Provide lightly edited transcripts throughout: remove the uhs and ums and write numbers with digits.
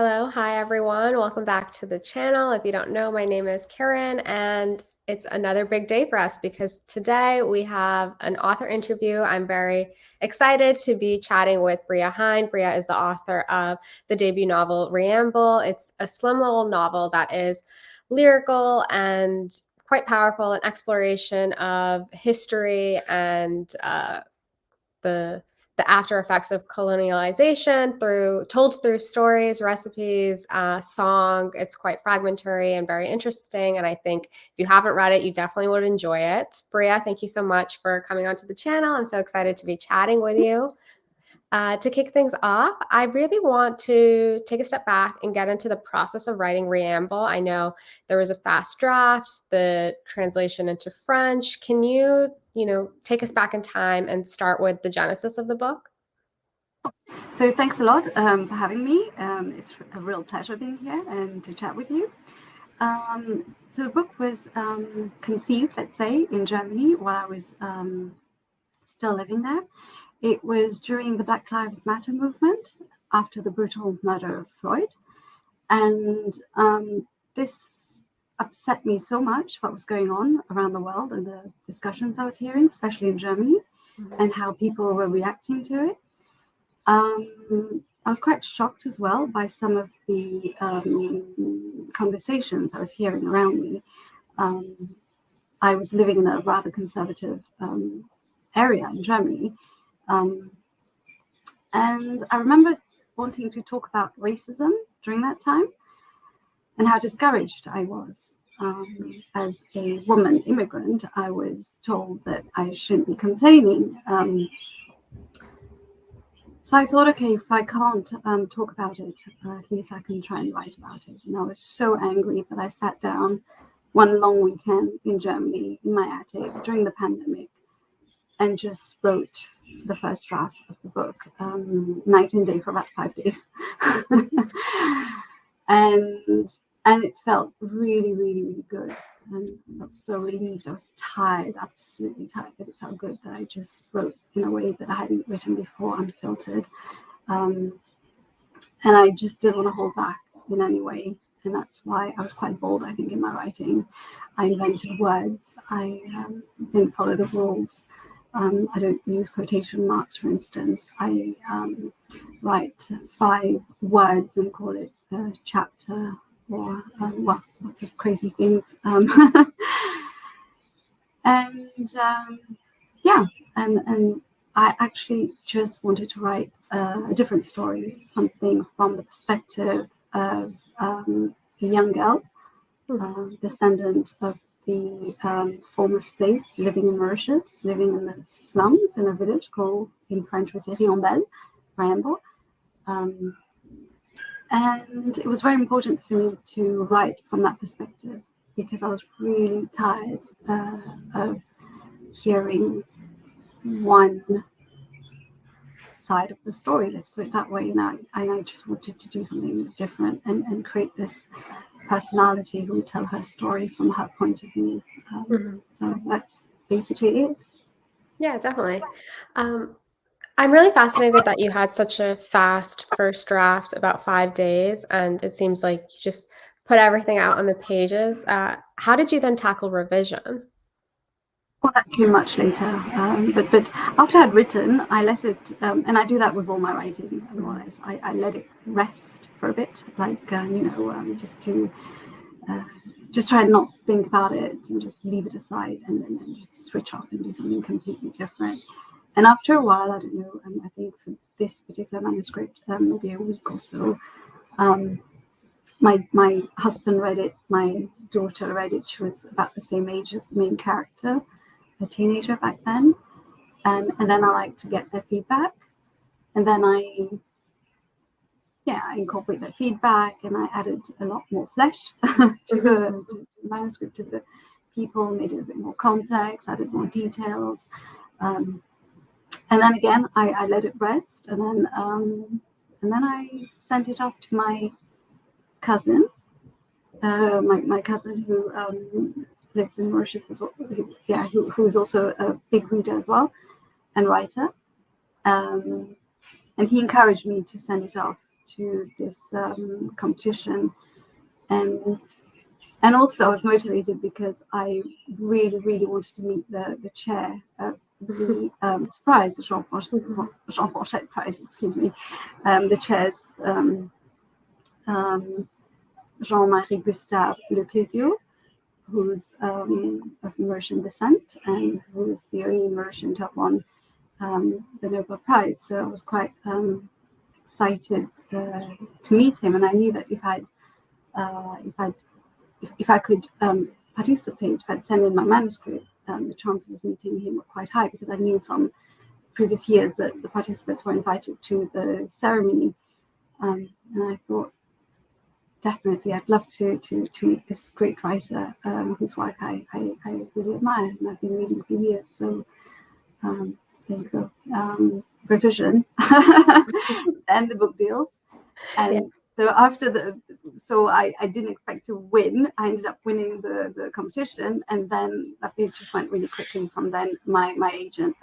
Hello, hi everyone. Welcome back to the channel. If you don't know, my name is Kiran, and it's another big day for us because today we have an author interview. I'm very excited to be chatting with Priya Hein. Priya is the author of the debut novel Riambel. It's a slim little novel that is lyrical and quite powerful, an exploration of history and the after effects of colonialization told through stories, recipes, song. It's quite fragmentary and very interesting. And I think if you haven't read it, you definitely would enjoy it. Priya, thank you so much for coming onto the channel. I'm so excited to be chatting with you. To kick things off, I really want to take a step back and get into the process of writing Riambel. I know there was a fast draft, the translation into French. Can you take us back in time and start with the genesis of the book? So thanks a lot for having me. It's a real pleasure being here and to chat with you. So the book was conceived, let's say, in Germany while I was still living there. It was during the Black Lives Matter movement after the brutal murder of Floyd. And this upset me so much, what was going on around the world and the discussions I was hearing, especially in Germany, and how people were reacting to it. I was quite shocked as well by some of the conversations I was hearing around me. I was living in a rather conservative area in Germany. And I remember wanting to talk about racism during that time and how discouraged I was. As a woman immigrant, I was told that I shouldn't be complaining. So I thought, okay, if I can't talk about it, at least I can try and write about it. And I was so angry that I sat down one long weekend in Germany in my attic during the pandemic and just wrote the first draft of the book, night and day for about 5 days. and it felt really, really, really good. And I felt so relieved. I was tired, absolutely tired, but it felt good that I just wrote in a way that I hadn't written before, unfiltered. And I just didn't want to hold back in any way. And that's why I was quite bold, I think, in my writing. I invented words. I didn't follow the rules. I don't use quotation marks, for instance. I write 5 words and call it a chapter, or lots of crazy things. And I actually just wanted to write a different story, something from the perspective of a young girl, descendant of the former slaves living in Mauritius, living in the slums in a village called, in French, we say Riambel, Riambel. And it was very important for me to write from that perspective because I was really tired of hearing one side of the story, let's put it that way. And I just wanted to do something different and create this personality who would tell her story from her point of view. So that's basically it. Yeah, definitely. I'm really fascinated that you had such a fast first draft, about 5 days, and it seems like you just put everything out on the pages. How did you then tackle revision? Well, that came much later, but after I'd written, I let it, and I do that with all my writing. Otherwise, I let it rest for a bit, like just try and not think about it and just leave it aside, and then just switch off and do something completely different. And after a while, I don't know, I think for this particular manuscript, maybe a week or so, my husband read it, my daughter read it. She was about the same age as the main character, a teenager back then. And then I like to get their feedback. And then I incorporate their feedback, and I added a lot more flesh to the manuscript, to the people, made it a bit more complex, added more details. And then again, I let it rest, and then I sent it off to my cousin, my cousin who lives in Mauritius as well. Who is also a big reader as well and writer. And he encouraged me to send it off to this competition, and also I was motivated because I really wanted to meet the chair of the prize, the Jean Fanchette Prize, excuse me, the chair's Jean-Marie Gustave Leclésio, who's of Mauritian descent and who's the only Mauritian to have won the Nobel Prize. So I was quite excited to meet him, and I knew that if I could participate, if I'd send in my manuscript, the chances of meeting him were quite high, because I knew from previous years that the participants were invited to the ceremony, and I thought, definitely, I'd love to meet this great writer whose work I really admire and I've been reading for years. So there you go. Revision and the book deals. And so I didn't expect to win. I ended up winning the competition, and then it just went really quickly from then. My agent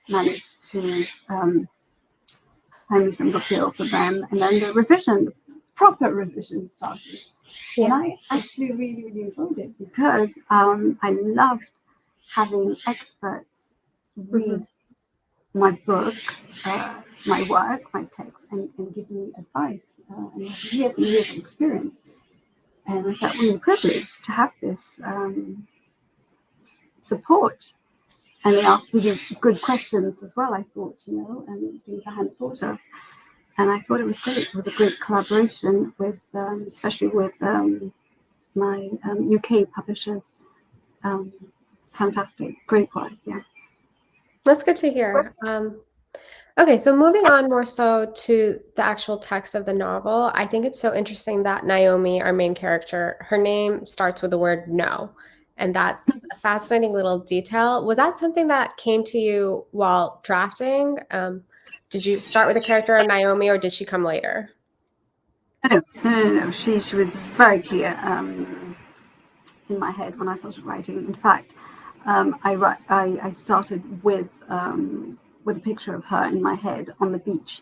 managed to find me some book deals for them, and then the proper revision started. And I actually really enjoyed it, because I loved having experts read my book, my work, my text, and give me advice, and years and years of experience. And I felt really privileged to have this support. And they asked really good questions as well, I thought, and things I hadn't thought of. And I thought it was great. It was a great collaboration with, especially with my UK publishers. It's fantastic. Great work, yeah. That's good to hear. Okay, so moving on more so to the actual text of the novel, I think it's so interesting that Noemi, our main character, her name starts with the word no. And that's a fascinating little detail. Was that something that came to you while drafting? Did you start with the character of Noemi, or did she come later? No. She was very clear in my head when I started writing. In fact, I started with a picture of her in my head on the beach,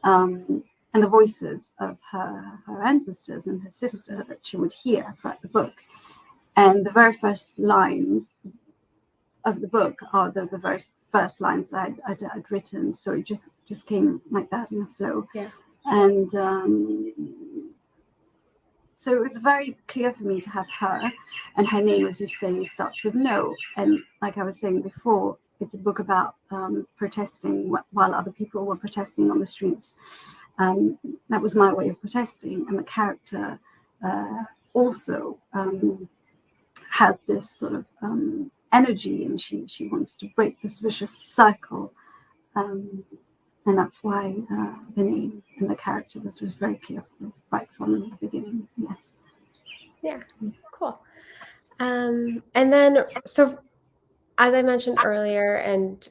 and the voices of her ancestors and her sister that she would hear throughout the book. And the very first lines of the book are the very first lines that I'd written. So it just came like that in a flow. Yeah. And so it was very clear for me to have her, and her name, as you say, starts with no. And like I was saying before, it's a book about protesting while other people were protesting on the streets. That was my way of protesting, and the character also has this sort of energy, and she wants to break this vicious cycle, and that's why the name and the character was very clear right from the beginning. Yes. Yeah. Cool. And then, so as I mentioned earlier, and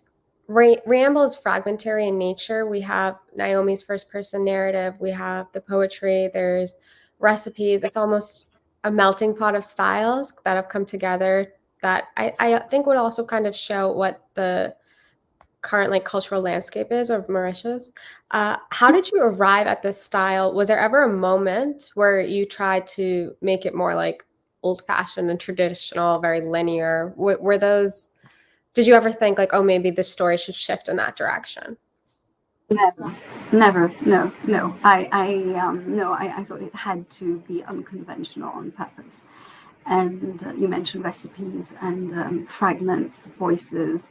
Riambel is fragmentary in nature. We have Noemi's first-person narrative. We have the poetry. There's recipes. It's almost a melting pot of styles that have come together that I think would also kind of show what the current cultural landscape is of Mauritius. How did you arrive at this style? Was there ever a moment where you tried to make it more old-fashioned and traditional, very linear? Were those? Did you ever think oh, maybe this story should shift in that direction? Never. No. I thought it had to be unconventional on purpose. And you mentioned recipes and fragments, voices.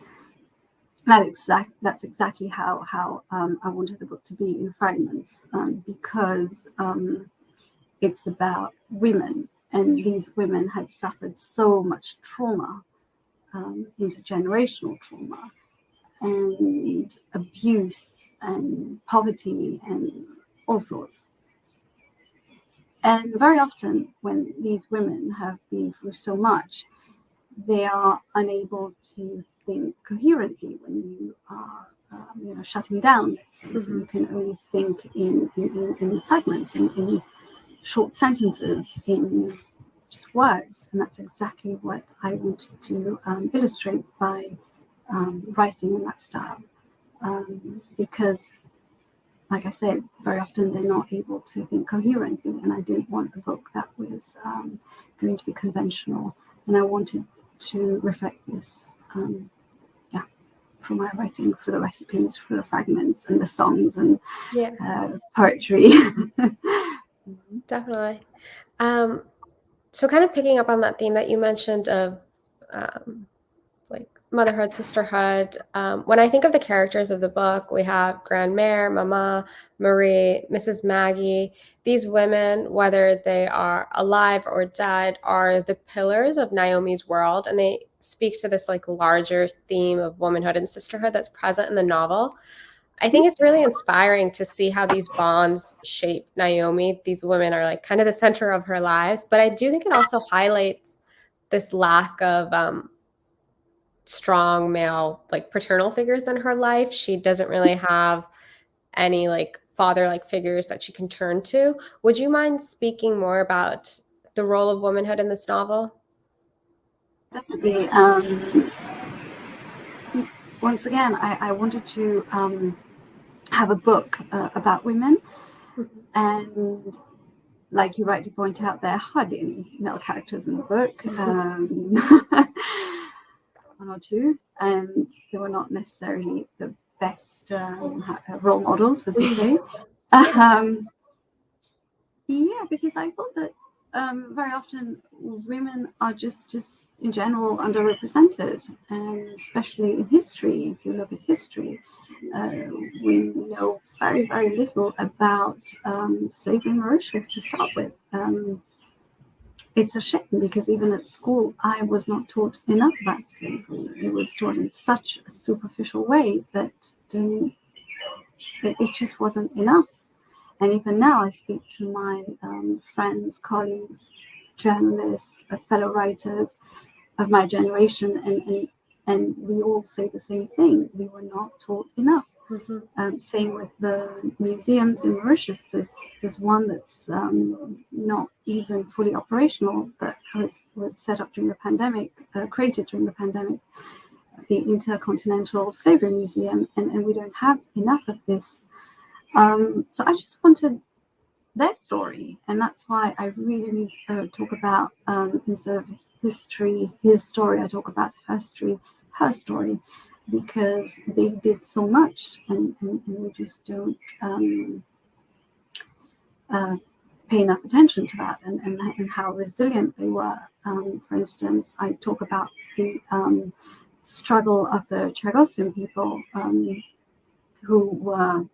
That's exactly how I wanted the book to be, in fragments, because it's about women, and these women had suffered so much trauma, intergenerational trauma, and abuse and poverty and all sorts. And very often when these women have been through so much, they are unable to think coherently when you are shutting down. So you can only think in fragments, in short sentences, in just words. And that's exactly what I wanted to illustrate by writing in that style, because like I said, very often they're not able to think coherently, and I didn't want a book that was going to be conventional, and I wanted to reflect this, for my writing, for the recipes, for the fragments and the songs and poetry. Definitely. So kind of picking up on that theme that you mentioned of like motherhood, sisterhood. When I think of the characters of the book, we have Grandmère, Mama, Marie, Mrs. Maggie. These women, whether they are alive or dead, are the pillars of Naomi's world, and they speak to this like larger theme of womanhood and sisterhood that's present in the novel. I think it's really inspiring to see how these bonds shape Naomi. These women are like kind of the center of her lives, but I do think it also highlights this lack of strong male like paternal figures in her life. She doesn't really have any like father-like figures that she can turn to. Would you mind speaking more about the role of womanhood in this novel? Definitely. Once again, I wanted to have a book about women, and like you rightly point out, there are hardly any male characters in the book. One or two, and they were not necessarily the best role models, as you say. Because I thought that very often women are just in general underrepresented, and especially in history. If you look at history, we know very, very little about slavery in Mauritius to start with. It's a shame, because even at school, I was not taught enough about slavery. It was taught in such a superficial way that it just wasn't enough. And even now, I speak to my friends, colleagues, journalists, fellow writers of my generation, and we all say the same thing. We were not taught enough. Same with the museums in Mauritius. There's one that's not even fully operational, that was set up during the pandemic, created during the pandemic, the Intercontinental Slavery Museum, and we don't have enough of this. So I just wanted their story, and that's why I really talk about, instead of history, his story, I talk about history, her story, because they did so much, and we just don't pay enough attention to that, and how resilient they were. For instance, I talk about the struggle of the Chagosian people, who were,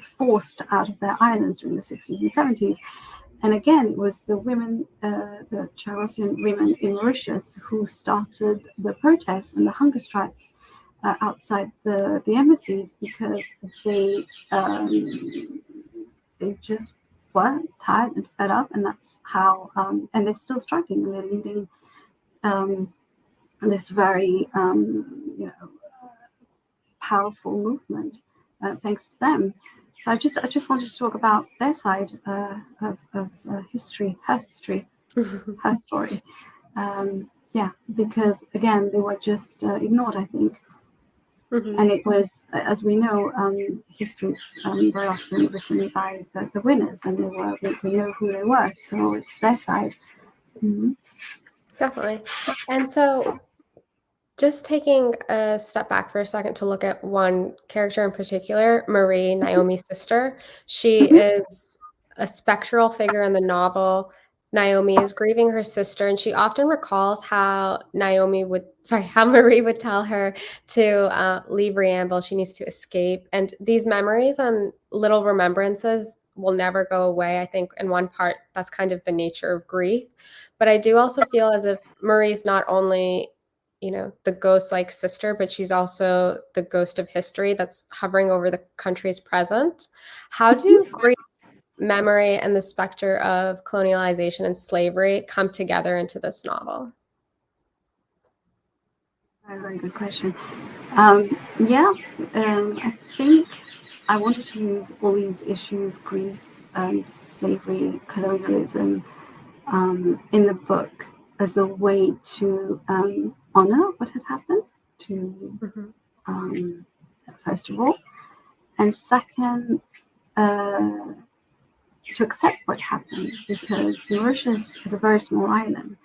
forced out of their islands during the 60s and 70s. And again, it was the women, the Chagosian women in Mauritius, who started the protests and the hunger strikes outside the embassies, because they just were tired and fed up, and that's how, and they're still struggling, and they're leading this very powerful movement, thanks to them. So I just wanted to talk about their side of history, her story. Because again, they were just ignored, I think. And it was, as we know, history is very often written by the winners, and we know who they were, so it's their side. Definitely. And so just taking a step back for a second to look at one character in particular, Marie, Naomi's sister. She is a spectral figure in the novel. Naomi is grieving her sister, and she often recalls how Marie would tell her to leave Riambel. She needs to escape. And these memories and little remembrances will never go away. I think in one part, that's kind of the nature of grief. But I do also feel as if Marie's not only the ghost-like sister, but she's also the ghost of history that's hovering over the country's present. How do grief, memory, and the specter of colonialization and slavery come together into this novel? Very good question. I think I wanted to use all these issues, grief, slavery, colonialism, in the book as a way to honor what had happened, to first of all, and second, to accept what happened, because Mauritius is a very small island,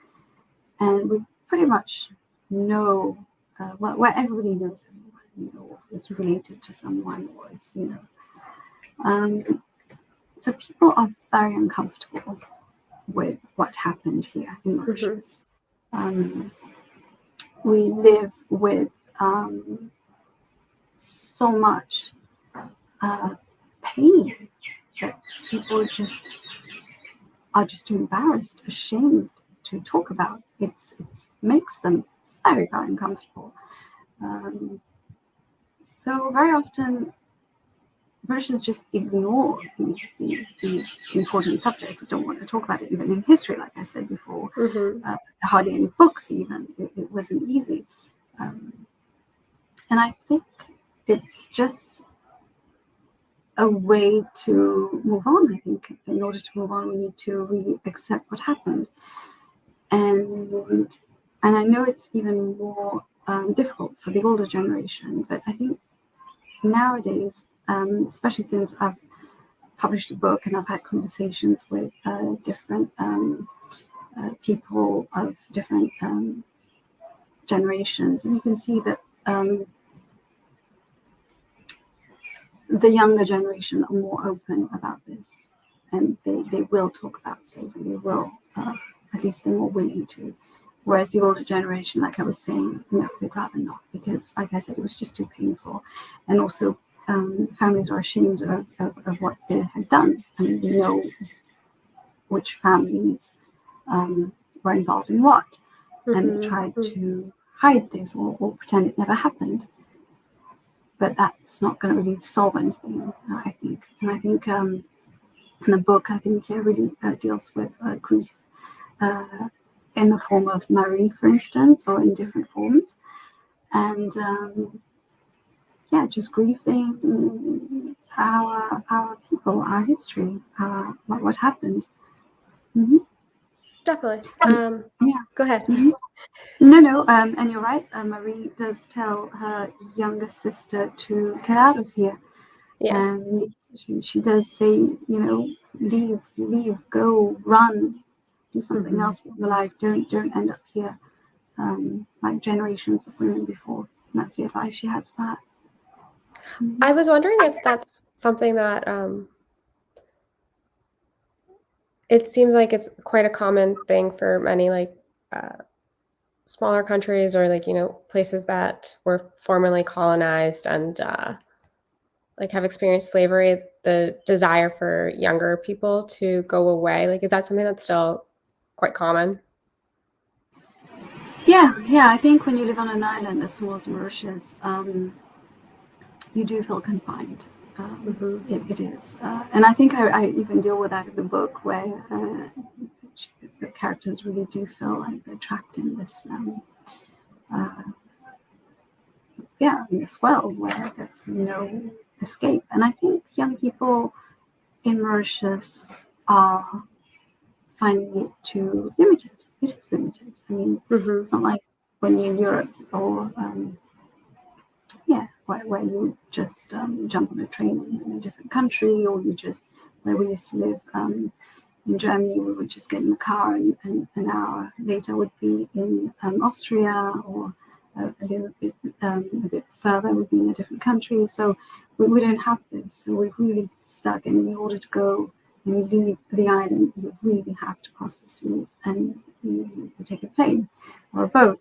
and we pretty much know, where everybody knows everyone, is related to someone, or is, so people are very uncomfortable with what happened here in Mauritius. We live with so much pain that people are just too embarrassed, ashamed to talk about. It makes them very, very uncomfortable. So very often, Mauritians just ignore these important subjects. Don't want to talk about it, even in history, like I said before. Hardly any books, even. It wasn't easy. And I think it's just a way to move on. I think in order to move on, we need to really accept what happened. And I know it's even more difficult for the older generation, but I think nowadays, especially since I've published a book and I've had conversations with different people of different generations, and you can see that the younger generation are more open about this, and they will talk about slavery. They will, at least they're more willing to. Whereas the older generation, like I was saying, no, they'd rather not, because, like I said, it was just too painful. And also, families are ashamed of what they had done. I mean, we know which families were involved in what, and they tried to hide this or pretend it never happened. But that's not going to really solve anything, I think. And I think in the book, I think it really deals with grief in the form of Marie, for instance, or in different forms. And just grieving our people, our history, what happened. Definitely. Go ahead. No, and you're right. Marie does tell her younger sister to get out of here. Yeah. And she does say, leave, go, run, do something else with your life. Don't end up here, like generations of women before. And that's the advice she has for her. I was wondering if that's something that it seems like it's quite a common thing for many smaller countries, or places that were formerly colonized and have experienced slavery, the desire for younger people to go away. Is that something that's still quite common? Yeah. I think when you live on an island as small as Mauritius, you do feel confined. It is. And I think I even deal with that in the book, where the characters really do feel like they're trapped in this in this world where there's no escape. And I think young people in Mauritius are finding it too limited. It is limited. I mean, it's not like when you're in Europe or where you just jump on a train in a different country, or you just, where we used to live in Germany, we would just get in the car and an hour later would be in Austria, or a bit further would be in a different country. So we don't have this. So we're really stuck, and in order to go and leave the island, you really have to cross the sea, and you take a plane or a boat.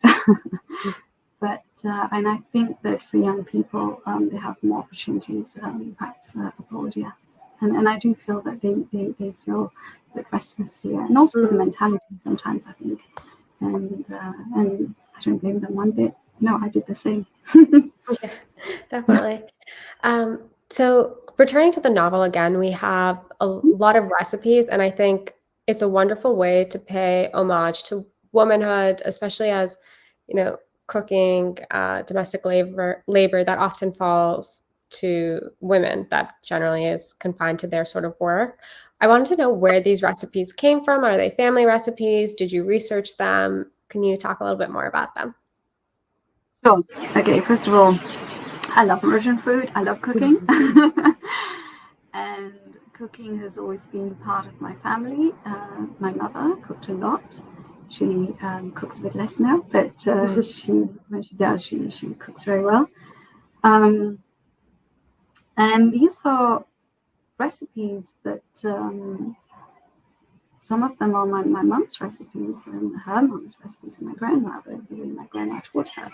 But and I think that for young people, they have more opportunities, perhaps abroad, and I do feel that they feel a bit restless here, and also the mentality sometimes, I think, and I don't blame them one bit. No, I did the same. Yeah, definitely. So returning to the novel again, we have a lot of recipes, and I think it's a wonderful way to pay homage to womanhood, especially as cooking, domestic labor that often falls to women, that generally is confined to their sort of work. I wanted to know where these recipes came from. Are they family recipes? Did you research them? Can you talk a little bit more about them? Sure. Okay, first of all, I love Mauritian food. I love cooking. And cooking has always been part of my family. My mother cooked a lot. She cooks a bit less now, but when she does, she cooks very well. And these are recipes that some of them are my mum's recipes and her mum's recipes and my grandma taught her.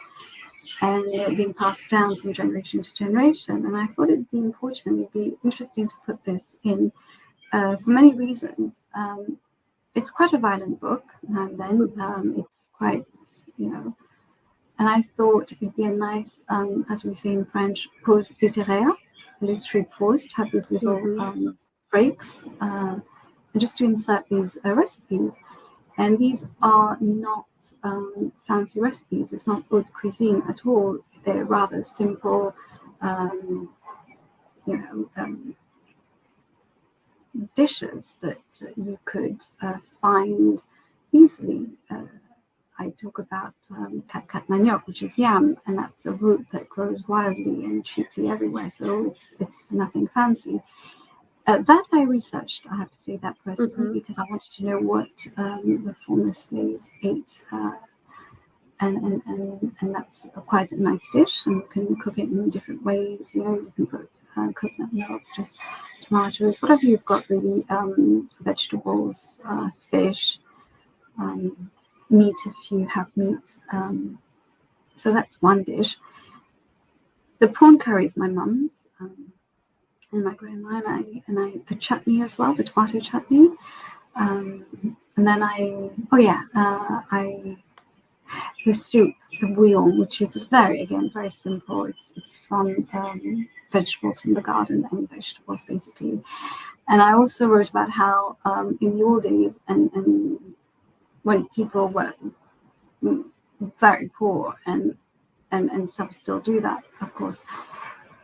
And they're being passed down from generation to generation. And I thought it'd be important, it'd be interesting to put this in for many reasons. It's quite a violent book, and then it's quite, and I thought it'd be a nice, as we say in French, pause littéraire, literary pause, to have these little breaks, and just to insert these recipes. And these are not fancy recipes. It's not haute cuisine at all. They're rather simple, dishes that you could find easily. I talk about cat manioc, which is yam, and that's a root that grows wildly and cheaply everywhere. So it's nothing fancy. That I researched, I have to say, that recipe, because I wanted to know what the former slaves ate. And that's quite a nice dish, and you can cook it in different ways. You can put coconut milk, just tomatoes, whatever you've got really, vegetables, fish, meat if you have meat. So that's one dish. The prawn curry is my mum's. And my grandma and I the chutney as well, the tomato chutney, and then the soup, the bouillon, which is very simple. It's from vegetables from the garden, any vegetables basically. And I also wrote about how in the old days and when people were very poor and some still do that, of course,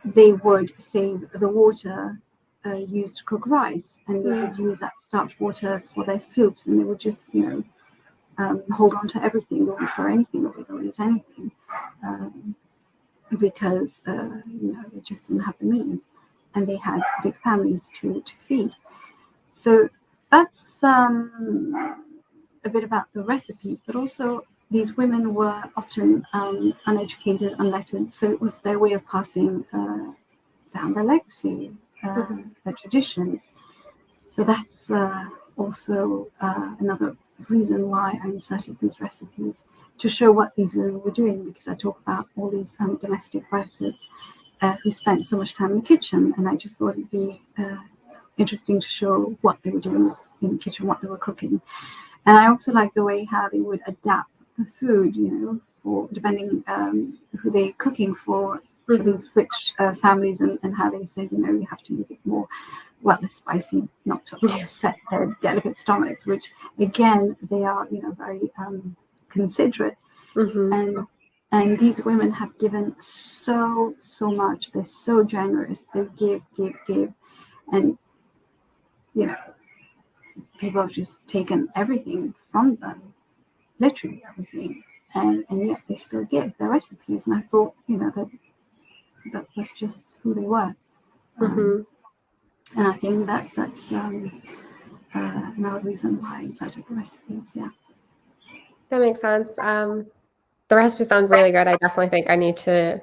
they would save the water used to cook rice, and they would use that starch water for their soups, and they would just, hold on to everything. They wouldn't throw anything away, they wouldn't eat anything, because, they just didn't have the means, and they had big families to feed. So that's a bit about the recipes, but also these women were often uneducated, unlettered, so it was their way of passing down their legacy, their traditions. So that's also another reason why I inserted these recipes, to show what these women were doing, because I talk about all these domestic workers who spent so much time in the kitchen, and I just thought it'd be interesting to show what they were doing in the kitchen, what they were cooking. And I also like the way how they would adapt the food, for depending who they're cooking for these rich families, and how they say, you have to make it more, less spicy, not to upset their delicate stomachs, which again, they are, very considerate. And these women have given so much. They're so generous. They give, and people have just taken everything from them, literally everything, and yet they still give their recipes. And I thought, that's just who they were. And I think that's another reason why I inserted the recipes. Yeah, that makes sense. The recipe sounds really good. I definitely think I need to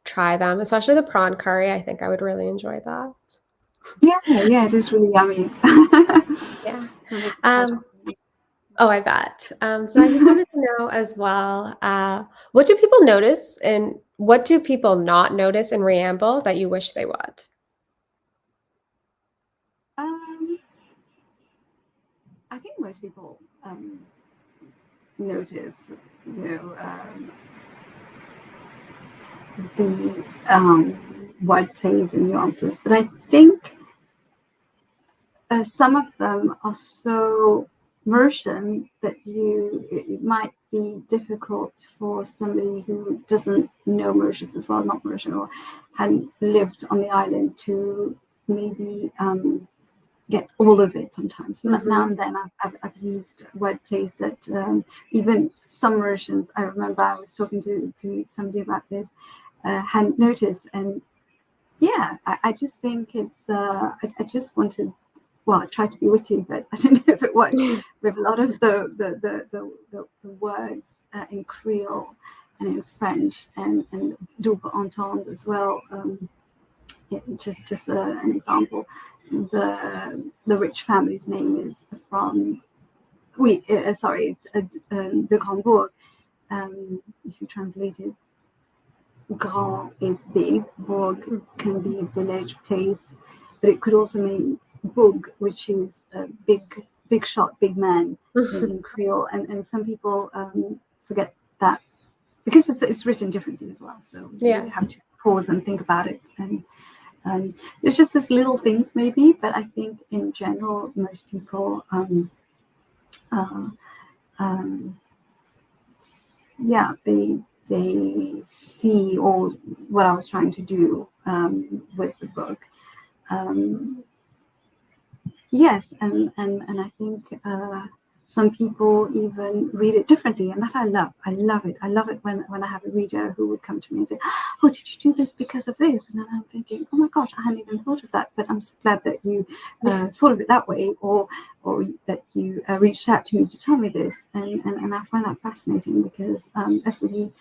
try them, especially the prawn curry. I think I would really enjoy that. Yeah, it is really yummy. Yeah. Oh, I bet. So I just wanted to know as well, what do people notice, and what do people not notice in Riambel that you wish they would? I think most people notice, the word plays and nuances, but I think some of them are so Mauritian that it might be difficult for somebody who doesn't know Mauritius as well, not Mauritian, or hadn't lived on the island, to maybe get all of it sometimes. Now and then I've used word plays that even some Mauritians, I remember I was talking to somebody about this, hadn't noticed. And yeah, I just think it's, I just wanted, well, I tried to be witty, but I don't know if it worked with a lot of the words in Creole and in French and double entendre as well. Just an example, the rich family's name is from, it's de Grandbourg. If you translate it, Grand is big, Bourg can be a village, place, but it could also mean Bourg, which is a big shot, big man in Creole, and some people forget that because it's written differently as well. So you have to pause and think about it. And it's just these little things maybe, but I think in general most people they see all what I was trying to do with the book. Yes, and I think some people even read it differently, and that I love. I love it. I love it when I have a reader who would come to me and say, "Oh, did you do this because of this?" And then I'm thinking, "Oh my gosh, I hadn't even thought of that." But I'm so glad that you thought of it that way, or that you reached out to me to tell me this. And I find that fascinating because everybody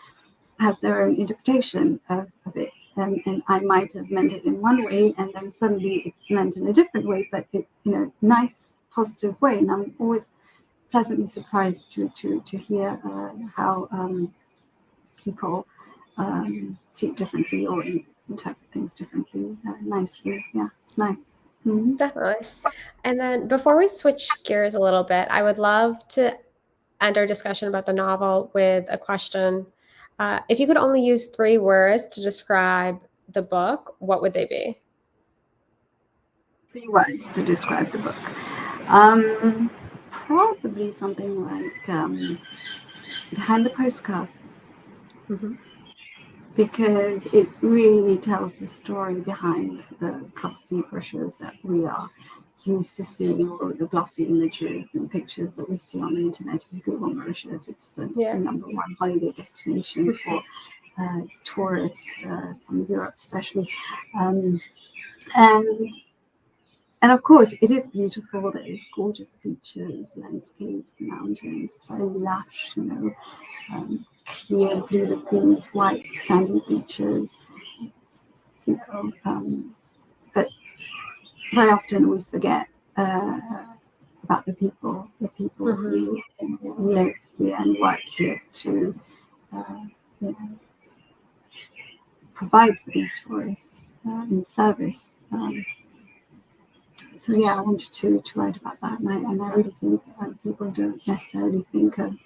has their own interpretation of it. And I might have meant it in one way, and then suddenly it's meant in a different way, but nice, positive way. And I'm always pleasantly surprised to hear how people see it differently or interpret things differently nicely. Yeah, it's nice. Mm-hmm. Definitely. And then before we switch gears a little bit, I would love to end our discussion about the novel with a question. If you could only use 3 words to describe the book, what would they be? 3 words to describe the book. Probably something like behind the postcard. Mm-hmm. Because it really tells the story behind the glossy brochures that we are used to seeing, or the glossy images and pictures that we see on the internet. If you Google Mauritius, it's the number 1 holiday destination for tourists from Europe, especially. And of course, it is beautiful. There is gorgeous beaches, landscapes, mountains, very lush, clear blue lagoons, white sandy beaches. But very often we forget about the people who live here and work here to provide for these tourists in service. So yeah, I wanted to write about that, and I really think people don't necessarily think of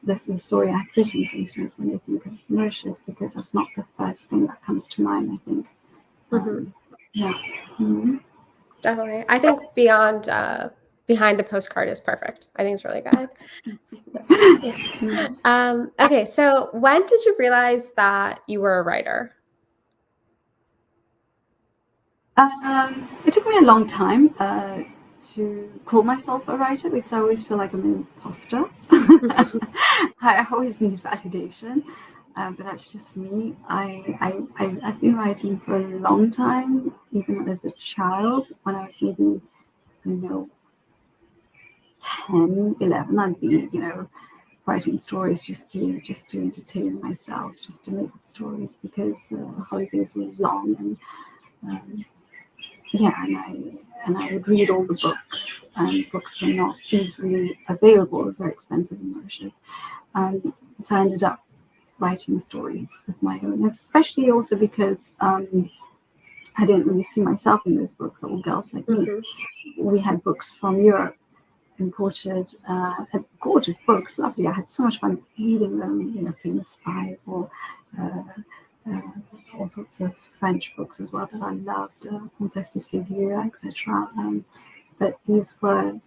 the story I've written, for instance, when they think of Mauritius, because that's not the first thing that comes to mind, I think. Yeah. Mm-hmm. Definitely. I think behind the postcard is perfect. I think it's really good. Okay, so when did you realize that you were a writer? It took me a long time to call myself a writer, because I always feel like I'm an imposter. I always need validation, but that's just me. I've been writing for a long time, even as a child. When I was maybe 10, 11, I'd be writing stories just to entertain myself, just to make up stories, because the holidays were long, and and I would read all the books, and books were not easily available. They were very expensive in Mauritius. So I ended up writing stories of my own, especially also because I didn't really see myself in those books, all girls like me. We had books from Europe imported, gorgeous books, lovely. I had so much fun reading them, Famous Five, or all sorts of French books as well that I loved, Ottessa Moshfegh, etc. But these were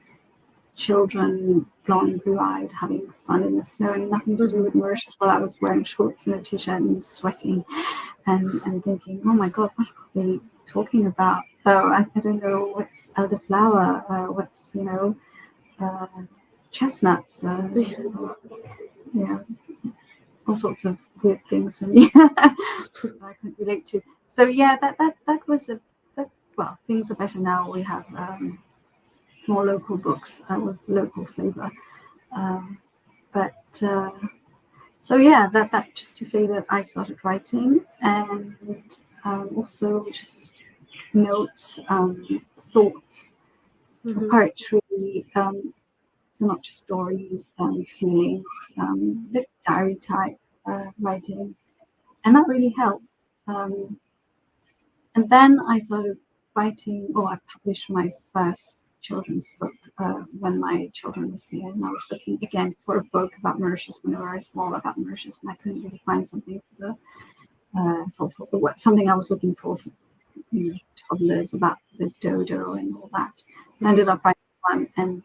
children, blonde, blue-eyed, having fun in the snow, and nothing to do with Mauritius, while I was wearing shorts and a t-shirt and sweating and thinking, oh my God, what are we talking about? Oh, I don't know, what's elderflower, what's, chestnuts, all sorts of weird things for me that I couldn't relate to. So yeah, that was well, things are better now. We have more local books with local flavor. But so yeah, that just to say that I started writing, and also just notes, thoughts, poetry. So not just stories, feelings, diary type writing, and that really helped. And then I started writing, or I published my first children's book when my children were small, and I was looking again for a book about Mauritius when they were very small, about Mauritius, and I couldn't really find something for something I was looking for, toddlers, about the dodo and all that. So I ended up writing one, and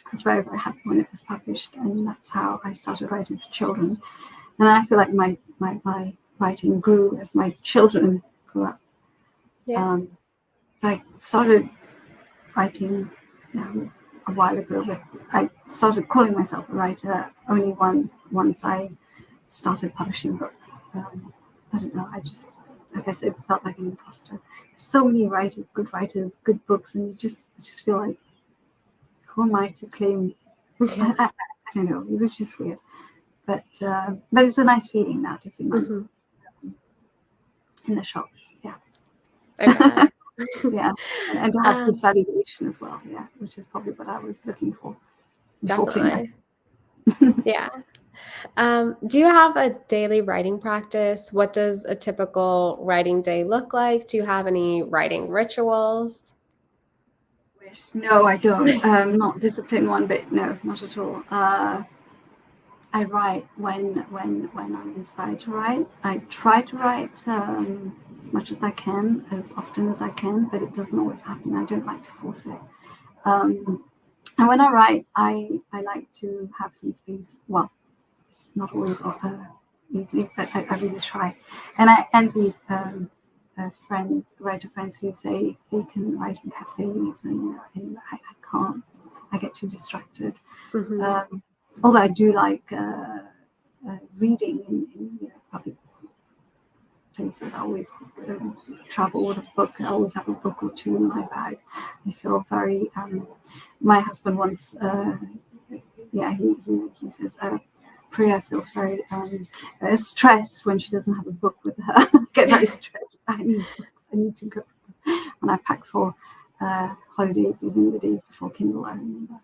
I was very, very happy when it was published, and that's how I started writing for children. And I feel like my writing grew as my children grew up. Yeah. So I started writing a while ago, but I started calling myself a writer only once I started publishing books. I don't know, like I said, felt like an imposter. So many writers, good books, and you just feel like, who am I to claim? I don't know, it was just weird. But it's a nice feeling now to see my books in the shops. Yeah. Yeah, and to have this validation as well, yeah, which is probably what I was looking for. Definitely. Yeah. Do you have a daily writing practice? What does a typical writing day look like? Do you have any writing rituals? No, I don't. Not disciplined one bit. No, not at all. I write when I'm inspired to write. I try to write as much as I can, as often as I can, but it doesn't always happen. I don't like to force it. And when I write, I like to have some space. Well, it's not always easy, but I really try. And I envy writer friends who say they can write in cafes, and I can't. I get too distracted. Although I do like reading in public places. I always travel with a book. I always have a book or two in my bag. I feel very. My husband once, he says, Priya feels very stressed when she doesn't have a book with her. I get very stressed. I need to go. When I pack for holidays, even the days before Kindle, I remember.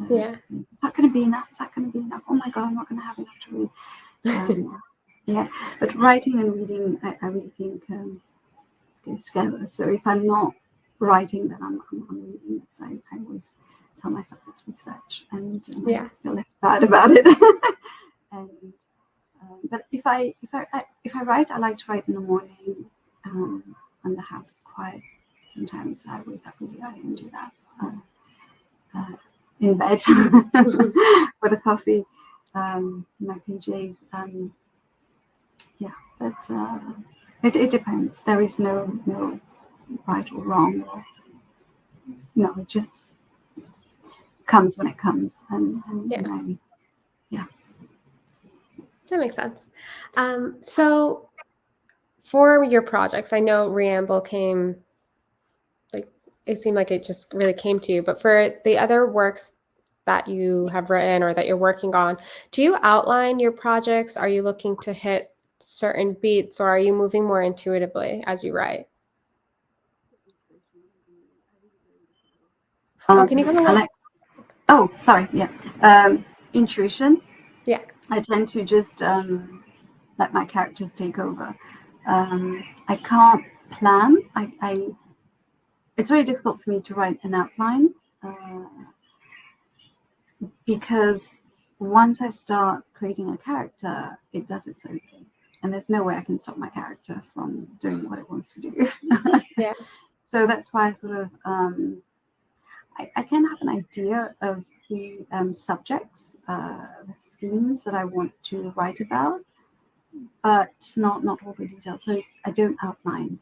Is that going to be enough? Is that going to be enough? Oh my God, I'm not going to have enough to read. Yeah, but writing and reading, I really think goes together. So if I'm not writing, then I'm reading, because I always tell myself it's research, and I feel less bad about it. And but if I write, I like to write in the morning when the house is quiet. Sometimes I wake up really early and do that. In bed with a coffee, my PJs. But it depends. There is no right or wrong. It just comes when it comes. And that makes sense. So for your projects, I know Riambel came. It seemed like it just really came to you. But for the other works that you have written or that you're working on, do you outline your projects? Are you looking to hit certain beats, or are you moving more intuitively as you write? Can you come on? Sorry. Yeah. Intuition. Yeah. I tend to just let my characters take over. I can't plan. It's very difficult for me to write an outline because once I start creating a character, it does its own thing, and there's no way I can stop my character from doing what it wants to do. Yeah. So that's why I sort of I can have an idea of the subjects, the themes that I want to write about, but not all the details. So I don't outline.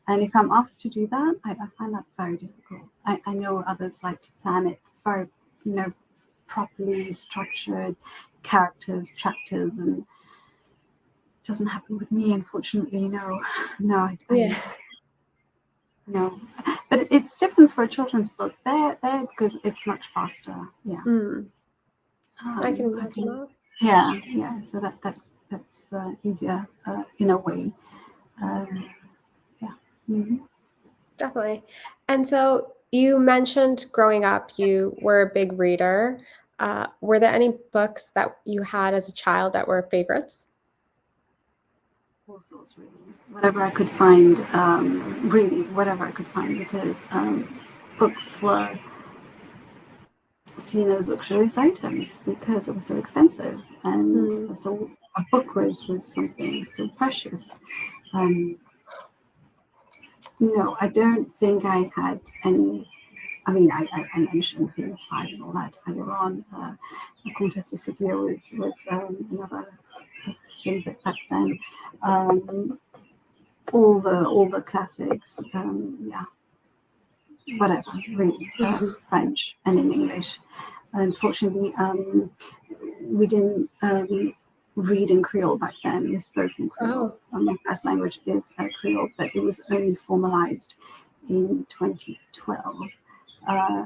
And if I'm asked to do that, I find that very difficult. I know others like to plan it very, properly structured characters, chapters, and doesn't happen with me, unfortunately. No, no. But it's different for a children's book. There because it's much faster. Yeah. I can imagine that. Yeah. So that's easier in a way. Yeah. Mm-hmm. Definitely. And so you mentioned growing up, you were a big reader. Were there any books that you had as a child that were favorites? All sorts, really. Whatever I could find, really, whatever I could find, because books were seen as luxurious items because it was so expensive, and so a book was something so precious. No, I don't think I had any. I mean, I mentioned Venus 5 and all that earlier on. The Comtesse de Ségur was another favorite back then. All the classics, yeah, whatever, really, French and in English. Unfortunately, we didn't read in Creole back then. We spoke in Creole. My first language is Creole, but it was only formalized in 2012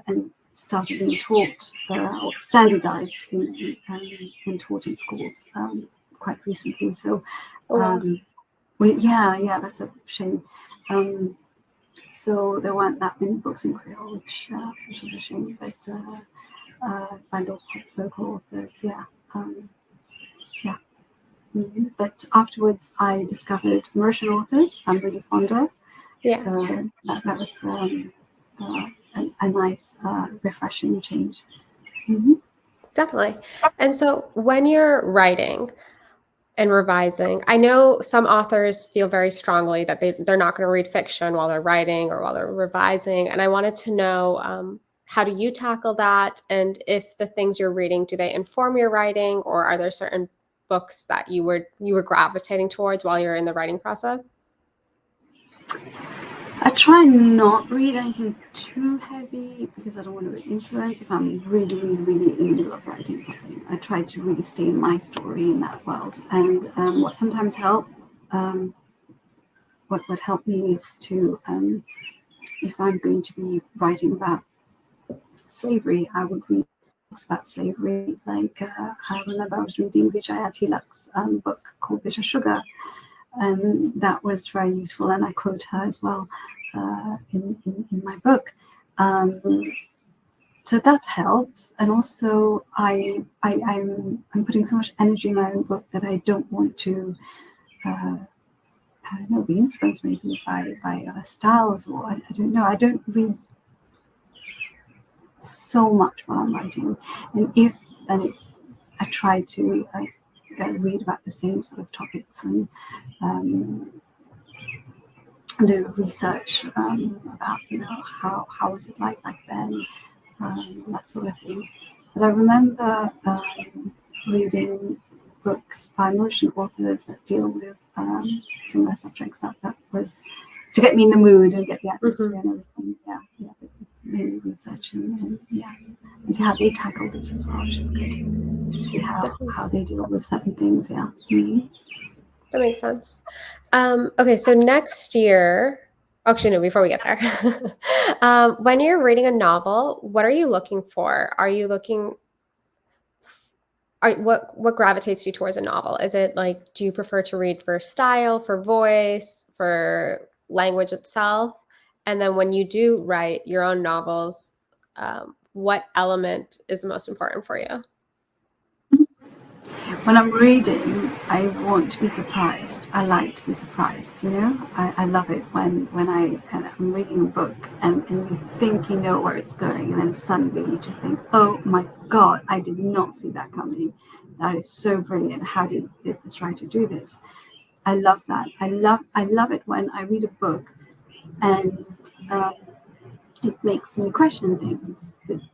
and started being taught or standardized and taught in schools quite recently. So, that's a shame. So there weren't that many books in Creole, which is a shame. But by local authors, yeah. Mm-hmm. But afterwards, I discovered Mauritian authors I'm really fond of. Yeah. So that was a nice, refreshing change. Mm-hmm. Definitely. And so when you're writing and revising, I know some authors feel very strongly that they're not going to read fiction while they're writing or while they're revising. And I wanted to know, how do you tackle that? And if the things you're reading, do they inform your writing, or are there certain books that you were gravitating towards while you're in the writing process? I try not read anything too heavy because I don't want to influence. If I'm really, really, really in the middle of writing something, I try to really stay in my story in that world. And what sometimes help, what helped me is to, if I'm going to be writing about slavery, I would read books about slavery. Like I remember I was reading Vijaya Tilak's book called Bitter Sugar, and that was very useful. And I quote her as well in my book. So that helps. And also I'm putting so much energy in my own book that I don't want to I don't know, be influenced maybe by other styles, or I don't know. I don't read so much while I'm writing, and if then I try to read about the same sort of topics and do research about how was it like back then, that sort of thing. But I remember reading books by Mauritian authors that deal with similar subjects. That was to get me in the mood and get the atmosphere and everything. Yeah, but it's mainly research and see how they tackled it as well, which is good to see how they deal with certain things. Yeah. Mm-hmm. That makes sense. Okay, so next year, actually, no, before we get there, when you're reading a novel, what are you looking for? Are you looking, what gravitates you towards a novel? Is it like, do you prefer to read for style, for voice, for language itself? And then when you do write your own novels, what element is most important for you? When I'm reading, I want to be surprised. I like to be surprised, I love it when I'm reading a book and you think you know where it's going, and then suddenly you just think, oh my God, I did not see that coming. That is so brilliant. How did this writer do this? I love that. I love it when I read a book and it makes me question things.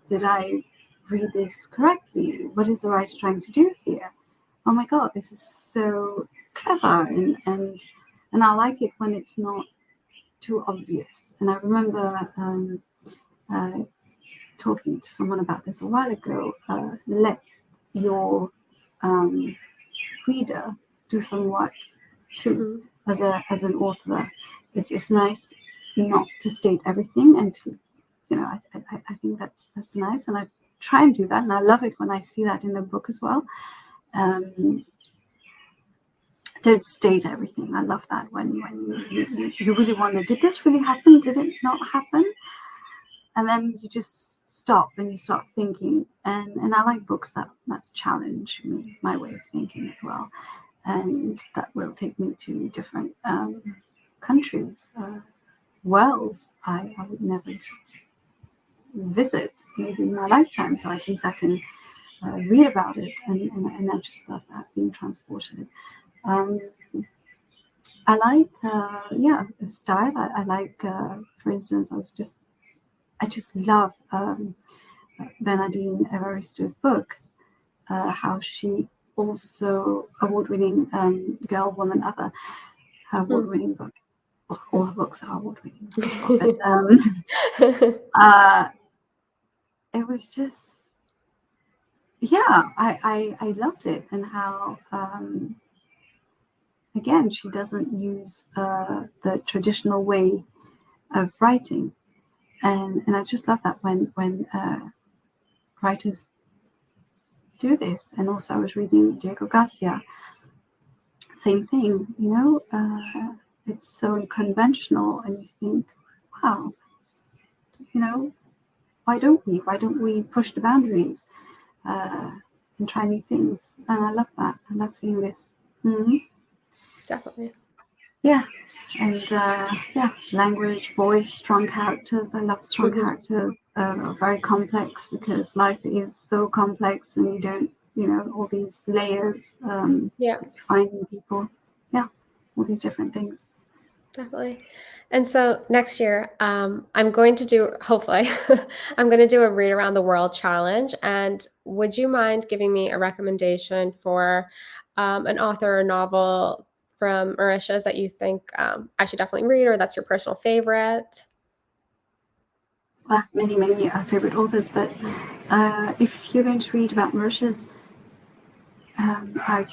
Did I read this correctly? What is the writer trying to do here? Oh my God, this is so clever, and I like it when it's not too obvious. And I remember talking to someone about this a while ago. Let your reader do some work too. As an author, it's nice not to state everything, and to, I think that's nice, and I try and do that, and I love it when I see that in the book as well. Don't state everything. I love that when you really wonder, did this really happen? Did it not happen? And then you just stop and you start thinking. And I like books that challenge me, my way of thinking as well. And that will take me to different countries, worlds I would never visit, maybe in my lifetime. So at least I can read about it, and I just love that, being transported. I like, the style. I like, for instance, I just love Bernardine Evaristo's book, how she also award-winning Girl, Woman, Other, her award-winning book. Well, all her books are award-winning. But it was just, I loved it, and how again, she doesn't use the traditional way of writing, and I just love that when writers do this. And also, I was reading Diego Garcia. Same thing, it's so unconventional, and you think, wow, why don't we push the boundaries and try new things? And I love that. I love seeing this. Definitely. Yeah. And language, voice, strong characters. I love strong characters. Very complex, because life is so complex, and you don't, all these layers you find in people. Yeah, all these different things. Definitely. And so next year, I'm going to do, hopefully, I'm going to do a Read Around the World challenge. And would you mind giving me a recommendation for an author or novel from Mauritius that you think I should definitely read, or that's your personal favorite? Well, many favorite authors, but if you're going to read about Mauritius, I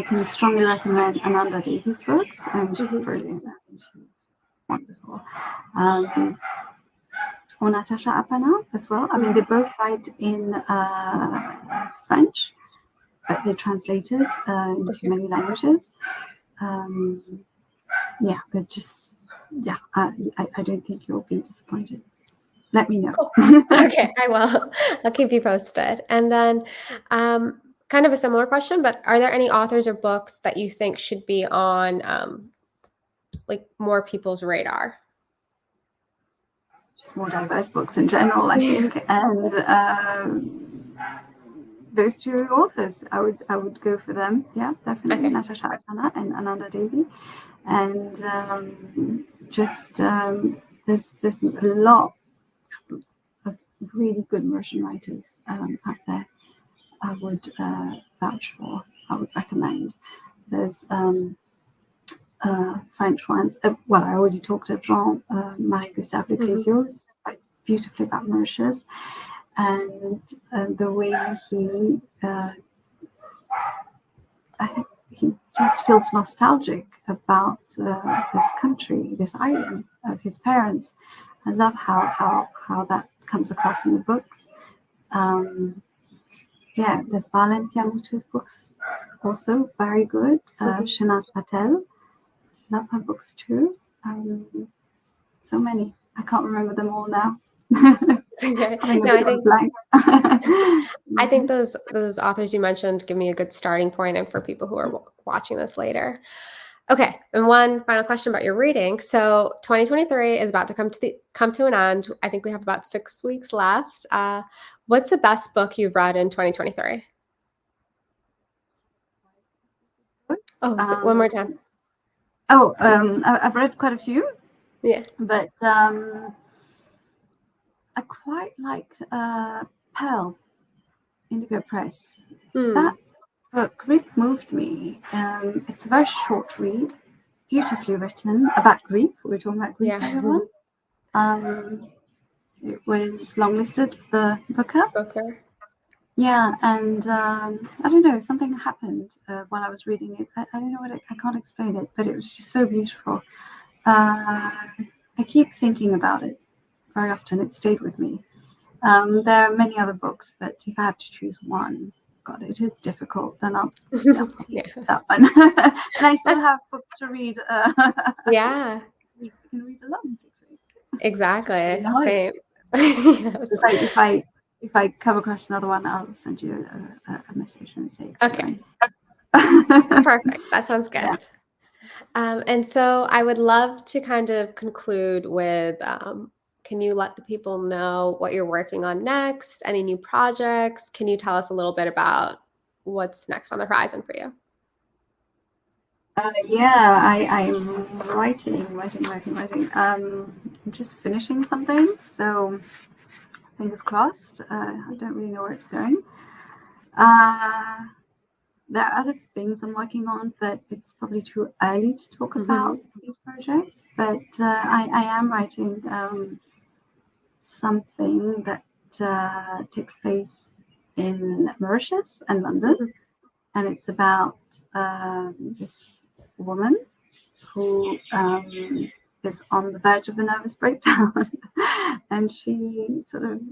can strongly recommend Ananda Devi's books. She's brilliant. She's wonderful. Or Natasha Apana as well. I mean, they both write in French, but they're translated into many languages. But just, I don't think you'll be disappointed. Let me know. Cool. Okay, I will. I'll keep you posted. And then kind of a similar question, but are there any authors or books that you think should be on like more people's radar? Just more diverse books in general, I think. And those two authors, I would go for them. Yeah, definitely. Okay. Natasha Akana and Ananda Devi. And there's a lot of really good Mauritian writers out there. I would vouch for. I would recommend. There's French ones. I already talked of Jean Marie-Gustave Leclésio, writes beautifully about Mauritius, and the way he just feels nostalgic about this country, this island of his parents. I love how that comes across in the books. There's Balen Piamutu's books, also very good. Shanaz Patel, love her books too. So many, I can't remember them all now. Okay. I think those authors you mentioned give me a good starting point, and for people who are watching this later. Okay, and one final question about your reading. So 2023 is about to come to an end. I think we have about 6 weeks left. What's the best book you've read in 2023? One more time. I've read quite a few. Yeah. But I quite liked Pearl, Indigo Press. That book really moved me. It's a very short read, beautifully written, about grief. We're talking about grief, everyone. It was longlisted for the Booker. Yeah, and I don't know, something happened while I was reading it. I don't know I can't explain it, but it was just so beautiful. I keep thinking about it very often. It stayed with me. There are many other books, but if I have to choose one, God, it is difficult. Then I'll Yeah. choose that one. And I still have books to read. Yeah, You can read a lot in 6 weeks. exactly. Yeah. Same. Yes. So if I come across another one, I'll send you a message and say, Okay, Kiran. perfect. That sounds good. Yeah. And so I would love to kind of conclude with, can you let the people know what you're working on next? Any new projects? Can you tell us a little bit about what's next on the horizon for you? Yeah, I'm writing. I'm just finishing something, so fingers crossed. I don't really know where it's going. There are other things I'm working on, but it's probably too early to talk about these projects. But I am writing something that takes place in Mauritius and London, and it's about this woman who is on the verge of a nervous breakdown, and she sort of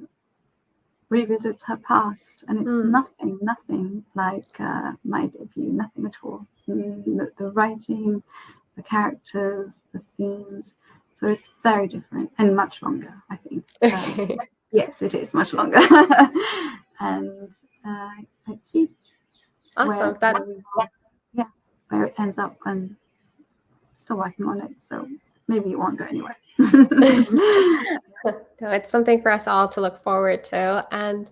revisits her past, and it's nothing like my debut, nothing at all. The writing, the characters, the themes, so it's very different and much longer, I think. Yes, it is much longer. And let's see Awesome. where it ends up, and still working on it, so maybe it won't go anywhere. No, it's something for us all to look forward to. And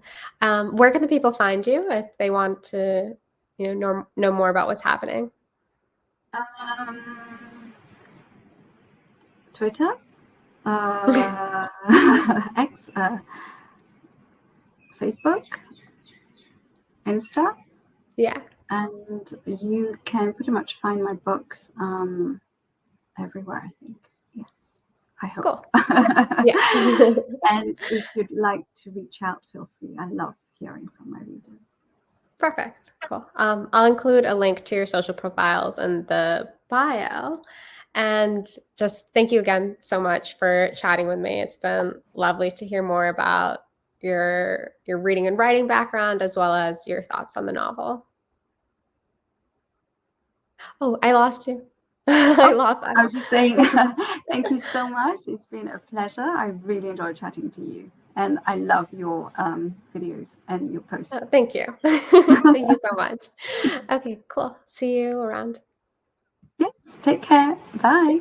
where can the people find you if they want to, know more about what's happening? Twitter, X, Facebook, Insta. Yeah. And you can pretty much find my books everywhere, I think. Yes, I hope. Cool. Yeah. And if you'd like to reach out, feel free. I love hearing from my readers. Perfect. Cool. I'll include a link to your social profiles in the bio. And just thank you again so much for chatting with me. It's been lovely to hear more about your reading and writing background, as well as your thoughts on the novel. Oh, I lost you. I was just saying, thank you so much. It's been a pleasure. I really enjoyed chatting to you. And I love your videos and your posts. Oh, thank you. Thank you so much. Okay, cool. See you around. Yes, take care. Bye.